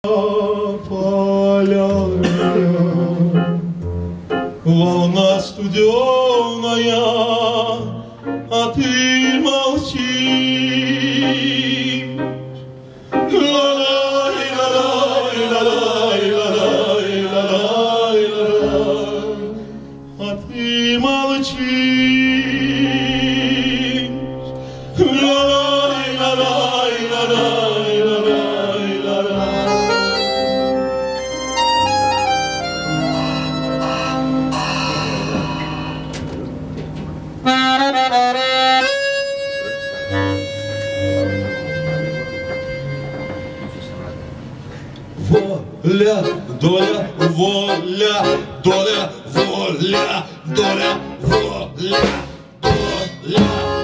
Поляная, волна студеная, а ты молчишь. Ла-лай, ла-лай, ла-лай, ла-лай, ла-лай, ла-лай, а ты молчишь. Ла-лай, ла-лай, ла-лай, ла-лай, ла-лай. Воля, доля, воля, доля, воля, доля, воля, доля.